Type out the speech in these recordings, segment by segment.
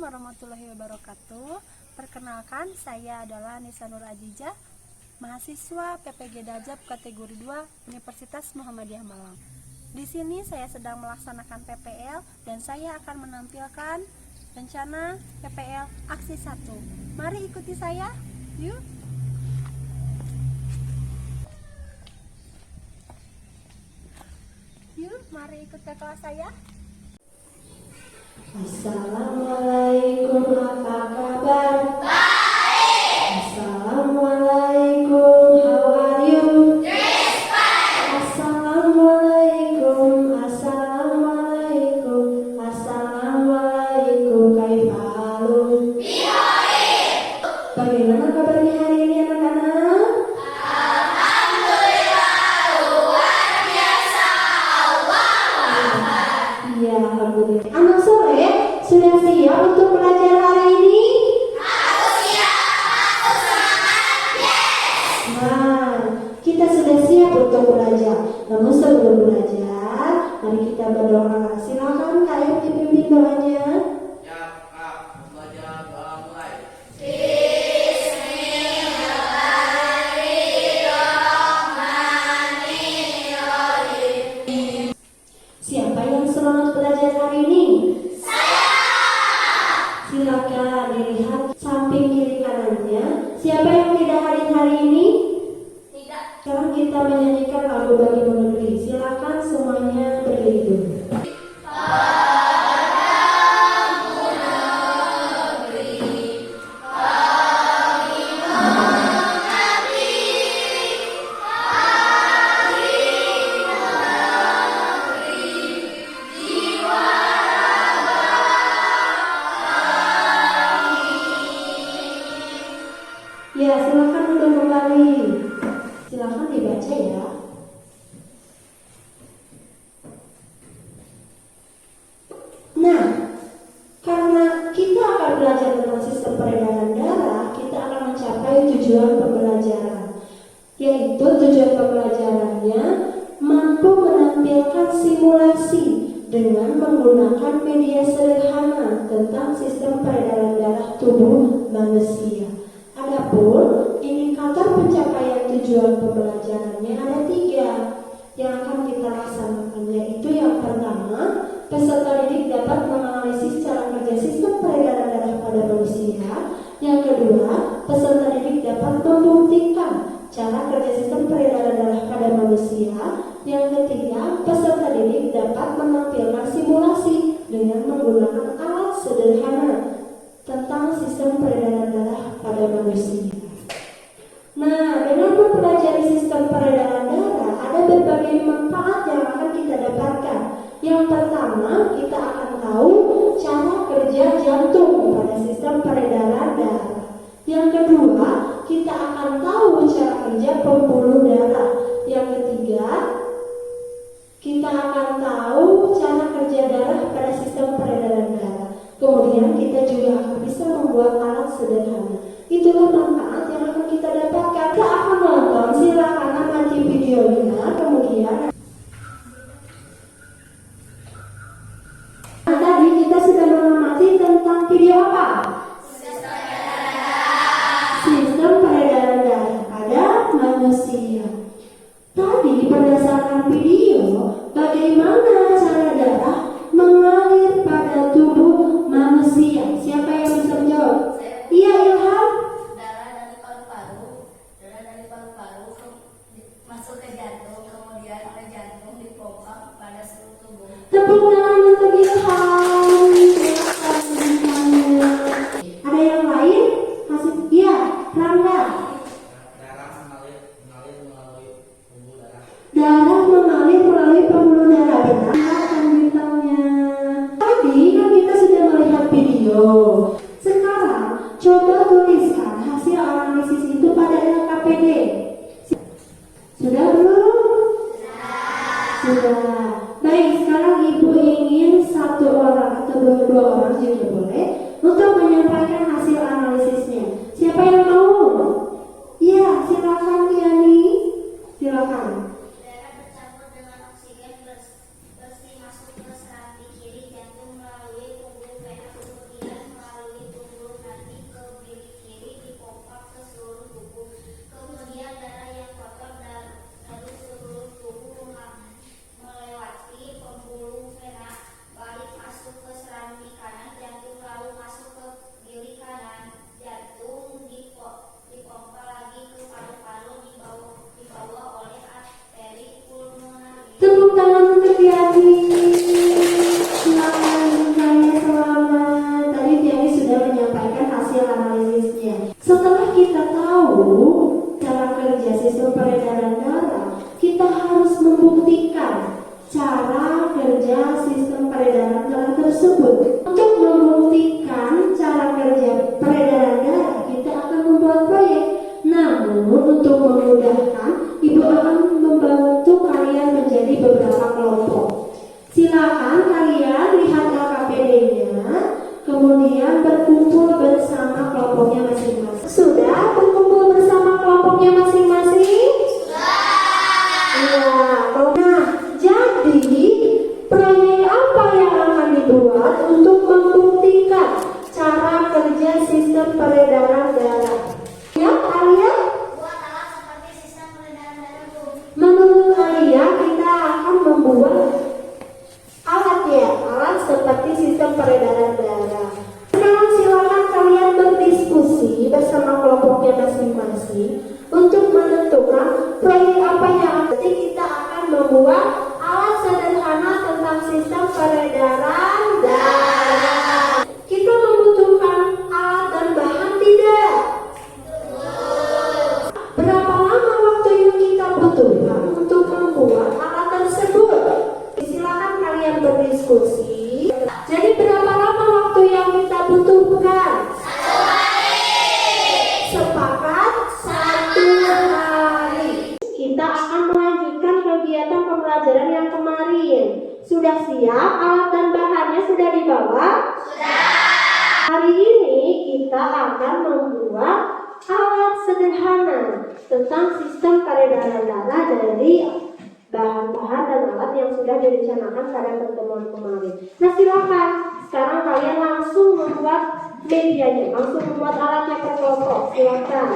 warahmatullahi wabarakatuh. Perkenalkan, saya adalah Nisa Nur Ajijah, mahasiswa PPG Dajab kategori 2 Universitas Muhammadiyah Malang. Di sini saya sedang melaksanakan PPL dan saya akan menampilkan rencana PPL aksi 1. Mari ikuti saya, yuk. Yuk, mari ikut ke kelas saya. Assalamualaikum, apa kabar? Baik. Assalamualaikum, how are you? Yes, fine. Assalamualaikum, assalamualaikum, assalamualaikum, kaifa halum? Baik. Bagaimana kabarnya hari ini anak-anak? Alhamdulillah, luar biasa. Allah. Iya, alhamdulillah. Anak sore, sudah siap untuk belajar hari ini? Aku siap, aku semangat. Yes. Nah, kita sudah siap untuk belajar. Namun sebelum belajar, mari kita berdoa. Silakan Kak dipimpin doanya. Ya, Kak, belajar doa mulai. Siapa yang semangat belajar hari ini? Silakan dilihat samping kiri kanannya. Siapa yang tidak hadir hari ini? Tidak. Sekarang kita menyanyikan lagu Bagi Negeri. Silakan semuanya berdiri dulu. Ya, silakan duduk kembali. Silakan dibaca ya. Nah, karena kita akan belajar tentang sistem peredaran darah, kita akan mencapai tujuan pembelajaran. Yaitu tujuan pembelajarannya mampu menampilkan simulasi dengan menggunakan media sederhana tentang sistem peredaran darah tubuh manusia. Adapun indikator pencapaian tujuan pembelajarannya ada 3 yang akan kita laksanakan, yaitu yang pertama, peserta didik dapat menganalisis cara kerja sistem peredaran darah pada manusia. Yang kedua, peserta didik dapat membuktikan cara kerja sistem peredaran darah pada manusia. Yang ketiga, peserta didik dapat menampilkan simulasi dengan menggunakan alat sederhana tentang sistem peredaran darah pada manusia. Nah, dengan mempelajari sistem peredaran darah, ada berbagai manfaat yang akan kita dapatkan. Yang pertama, kita akan tahu cara kerja jantung pada sistem peredaran darah. Yang kedua, kita akan tahu cara kerja pembuluh darah. Yang ketiga, kita akan tahu cara kerja darah pada sistem peredaran darah. Kemudian kita juga akan bisa membuat alat sederhana. Itulah manfaat yang akan kita dapatkan. Kita akan nonton, silakan amati videonya. Kemudian tadi kita sudah mengamati tentang video apa? Sistem peredaran darah pada manusia. Tadi berdasarkan video, bagaimana cara darah mengalir pada tubuh manusia. Siapa yang bisa menjawab? Iya, Ilham. Darah dari paru-paru masuk ke jantung, kemudian ke jantung dipompa pada seluruh tubuh. Tepuk tangan untuk Ilham. Silakan ditanya. Ada yang lain? Iya, Rangga. Darah mengalir melalui pembuluh darah. Darah mengalir melalui pembuluh darah. Benar. Silakan ditanya. Tadi kan kita sudah melihat video. Sekarang coba tuliskan hasil analisis itu pada LKPD. Sudah belum? Sudah. Baik, sekarang Ibu ingin 1 orang atau 2 orang juga boleh untuk menyampaikan hasil analisisnya. Siapa yang mau? Iya, silakan Yani. Silakan. Darah bercampur dengan oksigen bersih masuk ke serambi kiri jantung melalui pembuluh vena, kemudian melalui membuktikan cara kerja sistem peredaran darah tersebut. Untuk membuktikan cara kerja peredaran darah, kita akan membuat proyek. Namun untuk memudahkan, Ibu akan membantu kalian menjadi beberapa kelompok. Silakan kalian lihat LKPD-nya, kemudian berkumpul bersama kelompoknya masing-masing. Sudah berkumpul bersama kelompoknya masing-masing? Iya. Nah, jadi proyek apa yang akan dibuat untuk membuktikan cara kerja sistem peredaran darah? Ya, kalian? Buat alat seperti sistem peredaran darah itu. Menurut kalian kita akan membuat alat seperti sistem peredaran darah. Sekarang silakan kalian berdiskusi bersama kelompoknya masing-masing untuk menentukan proyek apa yang nanti kita akan membuat alat sederhana tentang sistem peredaran darah. Kita membutuhkan alat dan bahan tidak? Berapa lama waktu yang kita butuhkan untuk membuat alat tersebut? Silakan kalian berdiskusi. Jadi berapa lama waktu yang kita butuhkan? 1 hari. Sepakat? 1 hari. Kita akan melanjutkan kegiatan pembelajaran yang kemarin. Sudah siap? Alat dan bahannya sudah dibawa? Sudah. Hari ini kita akan membuat alat sederhana tentang sistem peredaran darah dari bahan-bahan dan alat yang sudah direncanakan pada pertemuan kemarin. Nah, silakan sekarang kalian langsung membuat medianya, langsung membuat alatnya per kelompok. Silakan.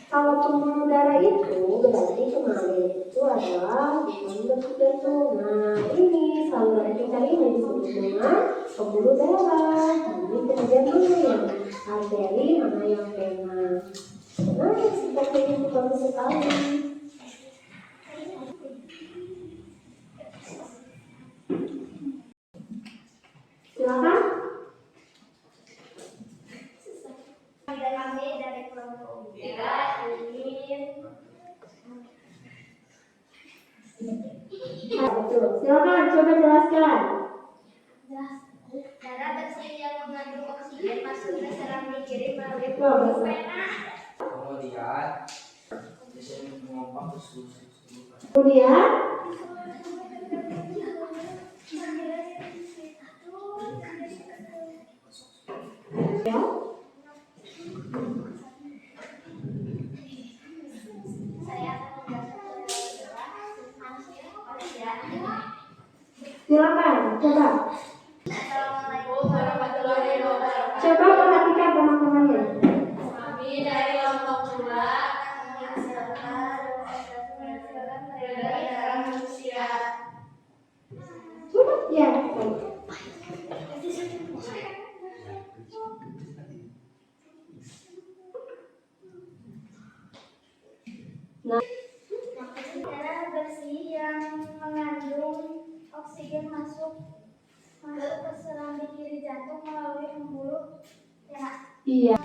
Kalau pembuluh darah itu berarti kemarin itu adalah jantung. Nah, ini saluran kita ini disebut dengan pembuluh darah. Ini kemudian mana yang arteri, mana yang vena. Nah, seperti itu bagus sekali. Silakan. Kami dari kelompok kita ingin Betul. Silakan coba jelaskan. darah bersih yang mengandung oksigen masuk ke selang dikirim melalui Wah, pembuluh betul. vena. Kemudian desain mengopak terus. Kemudian ya. Saya akan menjelaskan. Silakan, coba. Assalamualaikum warahmatullahi wabarakatuh. Coba perhatikan teman-temannya. Kami dari kelompok 2 akan menjelaskan peredaran darah manusia. Coba ya. Nah, Darah bersih yang mengandung oksigen masuk ke serambi kiri jantung melalui pembuluh vena. iya.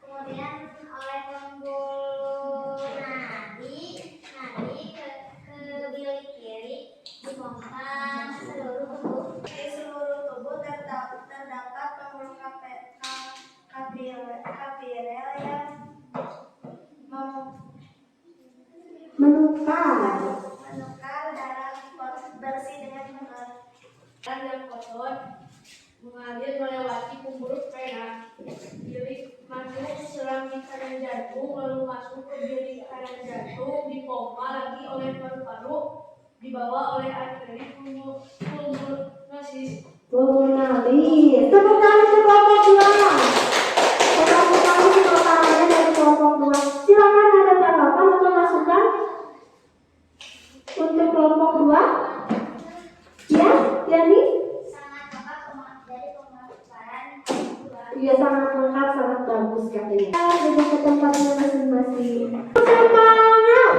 Kemudian oleh pembuluh nadi ke bilik kiri dipompa seluruh tubuh. Di seluruh tubuh terdapat pembuluh kapilel yang Menukar. menukar darah bersih dengan benar. Dan kotor mengalir melewati pembuluh vena, bilik masuk selang di kanan jantung, lalu masuk ke bilik kanan jantung, dipompa lagi oleh paru-paru, dibawa oleh arteri pulmonalis. Pulmonalis. Tepuk tangan untuk kelompok 2. Ya sangat lengkap, sangat bagus katanya. Kita ke tempatnya masing-masing. Semangat!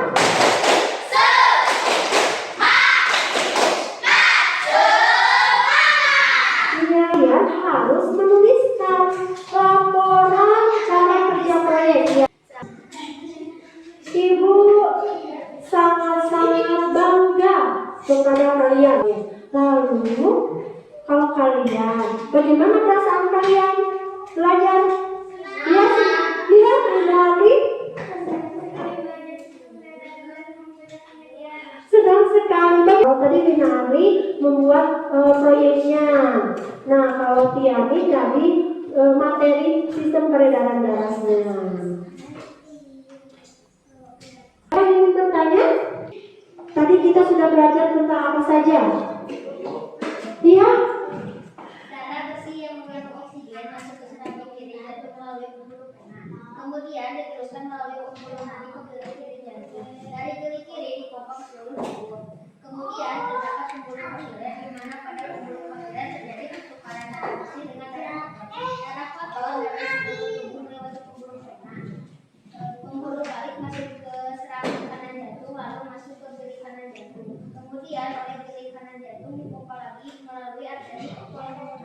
Kalian harus menuliskan laporan cara kerja proyek. Ya. Ibu sangat-sangat bangga kepada kalian. Lalu, kalau kalian, bagaimana perasaan kalian belajar? Ya, menarik. Sedang sekali. Kalau tadi Vinari membuat proyeknya. Nah, kalau Tiani dari materi sistem peredaran darahnya. Saya ingin bertanya, tadi kita sudah belajar tentang apa saja? Iya? Darah bersih yang mengandung oksigen masuk ke senapan kiri jantung melalui pembuluh vena. Kemudian diteruskan melalui pembuluh nadi ke geli kiri jantung. Dari geli kiri dipompa ke seluruh tubuh. Kemudian terdapat pembuluh kotoran di mana pada pembuluh kotoran terjadi pertukaran darah bersih dengan darah kotor. Darah kotor dari seluruh tubuh melewati pembuluh vena. Pembuluh balik masuk ke serangan kanan jantung lalu masuk ke geli kanan jantung. Kemudian oleh geli kanan jantung dipompa lagi melalui arteri pulmonaris.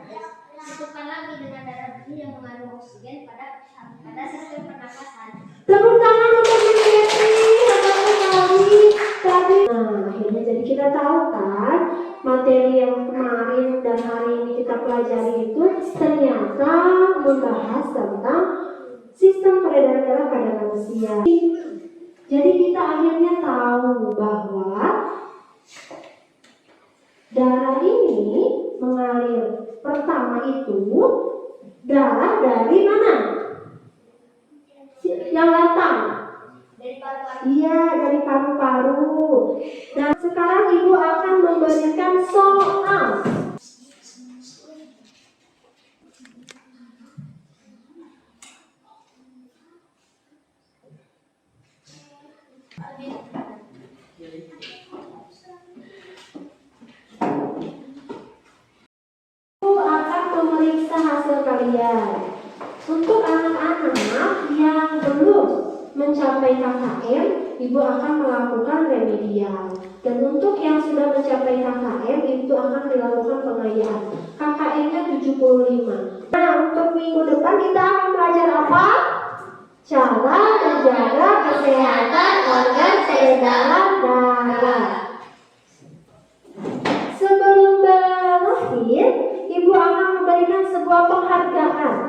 Masukkan lagi dengan darah bersih yang mengandung oksigen pada sistem pernapasan. Tepuk tangan untuk Vinari, hebat sekali tadi. Nah, akhirnya jadi kita tahu kan materi yang kemarin dan hari ini kita pelajari itu ternyata membahas tentang sistem peredaran darah pada manusia. Jadi kita akhirnya tahu bahwa darah ini mengalir pertama itu darah dari mana? Yang datang. Dari paru-paru. Iya, dari paru-paru. Nah, sekarang Ibu akan memberikan soal. Ibu akan memeriksa hasil kalian. Untuk anak-anak yang belum mencapai KKM, Ibu akan melakukan remedial. Dan untuk yang sudah mencapai KKM, itu akan dilakukan pengayaan. KKM-nya 75. Nah, untuk minggu depan kita akan belajar apa? Cara menjaga kesehatan organ peredaran darah. Sebelum berakhir, Ibu akan memberikan sebuah penghargaan